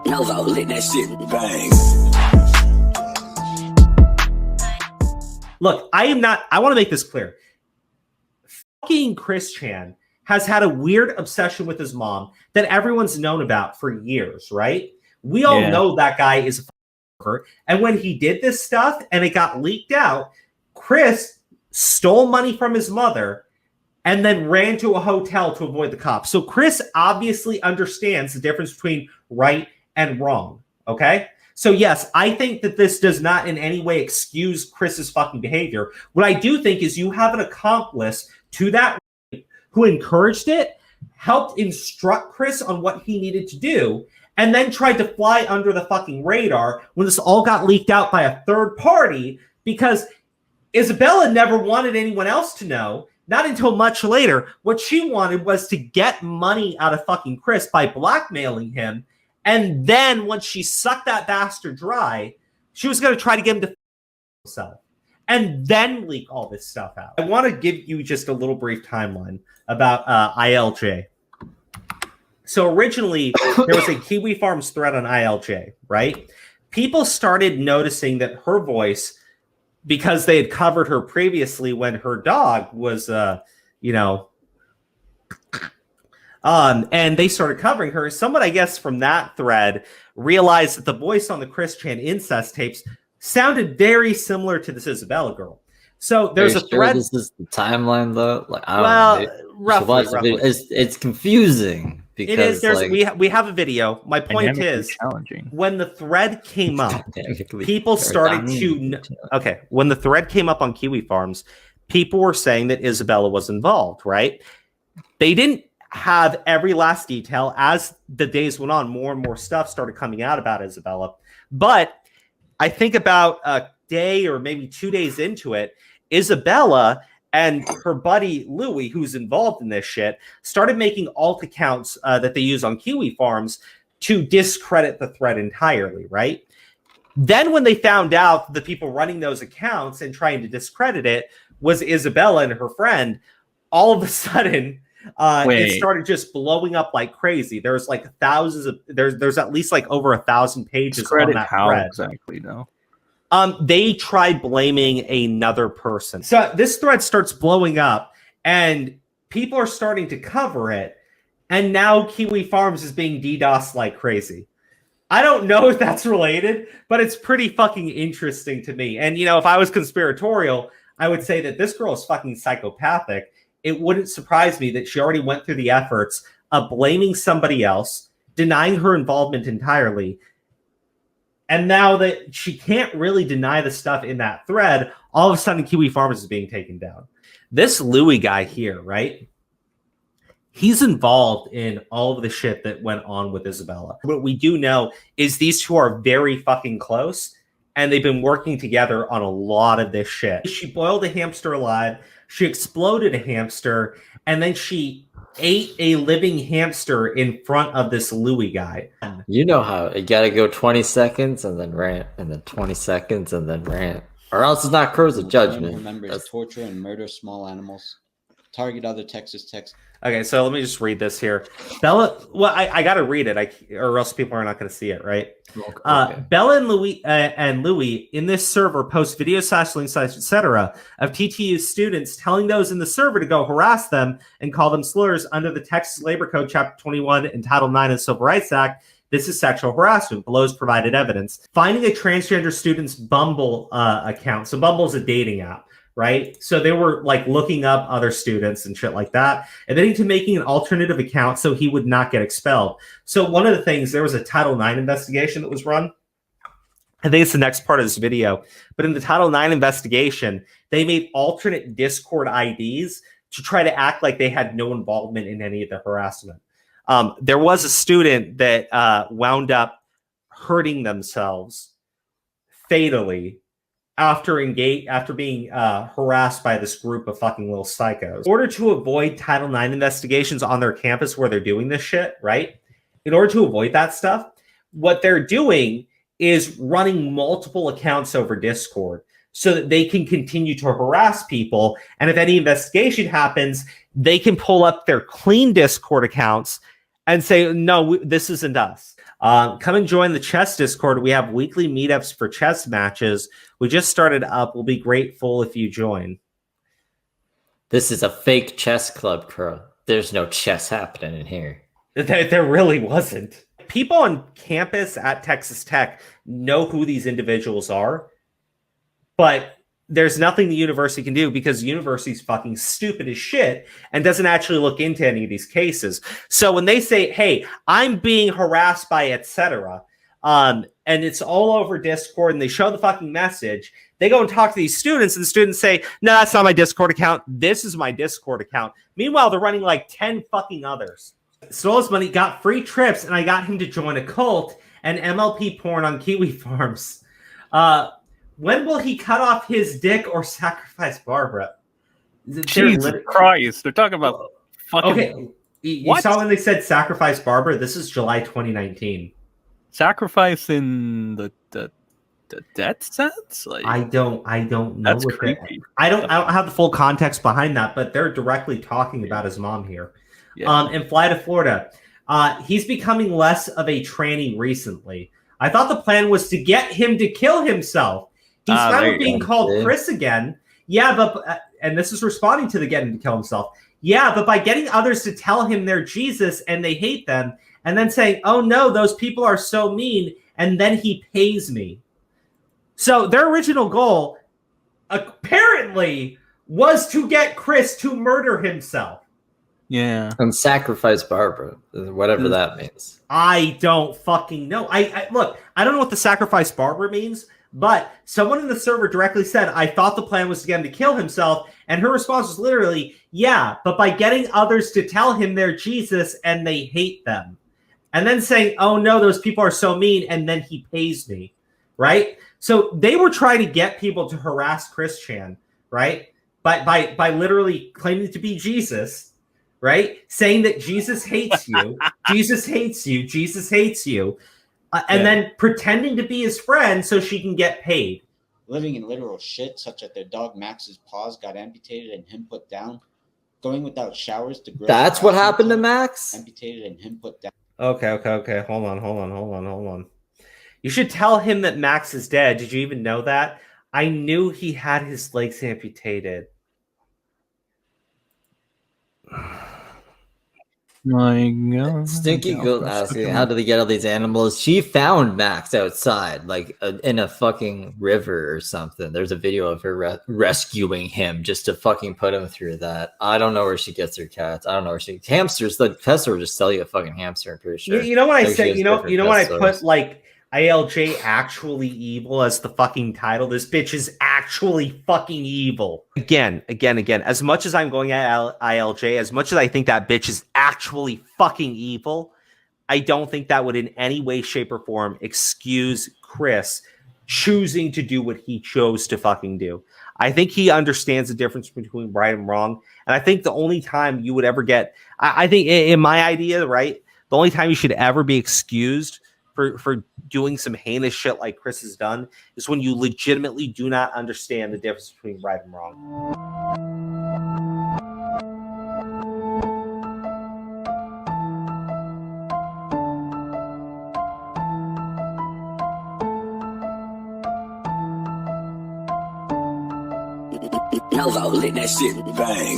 Novo lit that shit bang. Look, I want to make this clear. Fucking Chris Chan has had a weird obsession with his mom that everyone's known about for years, right? We all know that guy is a pervert. And when he did this stuff and it got leaked out, Chris stole money from his mother and then ran to a hotel to avoid the cops. So Chris obviously understands the difference between right and wrong, okay? So yes, I think that this does not in any way excuse Chris's fucking behavior. What I do think is you have an accomplice to that who encouraged it, helped instruct Chris on what he needed to do, and then tried to fly under the fucking radar when this all got leaked out by a third party because Isabella never wanted anyone else to know. Not until much later. What she wanted was to get money out of fucking Chris by blackmailing him. And then once she sucked that bastard dry, she was going to try to get him to himself and then leak all this stuff out. I want to give you just a little brief timeline about ILJ. So originally, there was a Kiwi Farms thread on ILJ, right? People started noticing that her voice, because they had covered her previously when her dog was, and they started covering her. Someone, I guess, from that thread realized that the voice on the Chris Chan incest tapes sounded very similar to this Isabella girl. So there's a thread. This is the timeline, though. Like, roughly. It's confusing. Because, it is. We have a video. My point is, when the thread came up, people started to. Okay, when the thread came up on Kiwi Farms, people were saying that Isabella was involved. Right? They didn't have every last detail. As the days went on, more and more stuff started coming out about Isabella. But I think about a day or maybe 2 days into it, Isabella and her buddy Louie, who's involved in this shit, started making alt accounts that they use on Kiwi Farms to discredit the thread entirely, right? Then when they found out the people running those accounts and trying to discredit it was Isabella and her friend, all of a sudden it started just blowing up like crazy. There's like thousands of there's at least like over 1,000 pages on that thread. Exactly, though. They tried blaming another person. So this thread starts blowing up and people are starting to cover it. And now Kiwi Farms is being DDoSed like crazy. I don't know if that's related, but it's pretty fucking interesting to me. And, if I was conspiratorial, I would say that this girl is fucking psychopathic. It wouldn't surprise me that she already went through the efforts of blaming somebody else, denying her involvement entirely. And now that she can't really deny the stuff in that thread, all of a sudden Kiwi Farms is being taken down. This Louie guy here, right? He's involved in all of the shit that went on with Isabella. What we do know is these two are very fucking close, and they've been working together on a lot of this shit. She boiled a hamster alive, she exploded a hamster, and then she ate a living hamster in front of this Louie guy. You know how you gotta go 20 seconds and then rant, and then 20 seconds and then rant, or else it's not crows of judgment. Remembers torture and murder small animals, target other Texas techs. Okay, so let me just read this here. Bella, well, I got to read it, or else people are not going to see it, right? Okay. Bella and Louie in this server post videos, links, etc. of TTU students telling those in the server to go harass them and call them slurs under the Texas Labor Code, Chapter 21 and Title 9 of the Civil Rights Act. This is sexual harassment. Below's provided evidence. Finding a transgender student's Bumble account. So Bumble is a dating app. Right? So they were like looking up other students and shit like that. And then into making an alternative account so he would not get expelled. So one of the things, there was a Title IX investigation that was run. I think it's the next part of this video. But in the Title IX investigation, they made alternate Discord IDs to try to act like they had no involvement in any of the harassment. There was a student that wound up hurting themselves fatally after being harassed by this group of fucking little psychos. In order to avoid Title IX investigations on their campus where they're doing this shit, right? In order to avoid that stuff, what they're doing is running multiple accounts over Discord so that they can continue to harass people. And if any investigation happens, they can pull up their clean Discord accounts and say, no, this isn't us. Come and join the chess Discord. We have weekly meetups for chess matches. We just started up. We'll be grateful if you join. This is a fake chess club, Crow. There's no chess happening in here. There really wasn't. People on campus at Texas Tech know who these individuals are, but there's nothing the university can do because the university's fucking stupid as shit and doesn't actually look into any of these cases. So when they say, hey, I'm being harassed by etc., and it's all over Discord and they show the fucking message, they go and talk to these students and the students say, no, that's not my Discord account. This is my Discord account. Meanwhile, they're running like 10 fucking others. Stole his money, got free trips, and I got him to join a cult and MLP porn on Kiwi farms. When will he cut off his dick or sacrifice Barbara? Jesus Christ. They're talking about fucking... Okay, you saw when they said sacrifice Barbara? This is July 2019. Sacrifice in the death sense? Like, I don't know. That's creepy. I don't have the full context behind that, but they're directly talking about his mom here. Yeah. And fly to Florida. He's becoming less of a tranny recently. I thought the plan was to get him to kill himself. He's finally being called Chris again. Yeah, but and this is responding to the getting to kill himself. Yeah, but by getting others to tell him they're Jesus and they hate them, and then saying, oh no, those people are so mean, and then he pays me. So their original goal, apparently, was to get Chris to murder himself. Yeah. And sacrifice Barbara, whatever that means. I don't fucking know. Look, I don't know what the sacrifice Barbara means, but someone in the server directly said, I thought the plan was to get him to kill himself. And her response was literally, yeah, but by getting others to tell him they're Jesus and they hate them. And then saying, oh no, those people are so mean, and then he pays me, right? So they were trying to get people to harass Chris Chan, right? By literally claiming to be Jesus, right? Saying that Jesus hates you, Jesus hates you, Jesus hates you, and then pretending to be his friend so she can get paid. Living in literal shit, such that their dog Max's paws got amputated and him put down. Going without showers to grow. That's what happened to Max? Amputated and him put down. Okay. Hold on. You should tell him that Max is dead. Did you even know that? I knew he had his legs amputated. My God. Stinky Goat asking, how do they get all these animals? She found Max outside, like in a fucking river or something. There's a video of her rescuing him just to fucking put him through that. I don't know where she gets her cats. I don't know where she hamsters. The pet store just sell you a fucking hamster. I'm pretty sure. You know what I say? You know when I put like ILJ actually evil as the fucking title. This bitch is actually fucking evil. Again. As much as I'm going at ILJ, as much as I think that bitch is actually fucking evil, I don't think that would in any way, shape, or form excuse Chris choosing to do what he chose to fucking do. I think he understands the difference between right and wrong. And I think the only time you would ever get, I think in my idea, right, the only time you should ever be excused for doing some heinous shit like Chris has done is when you legitimately do not understand the difference between right and wrong. Novo lit that shit, bang.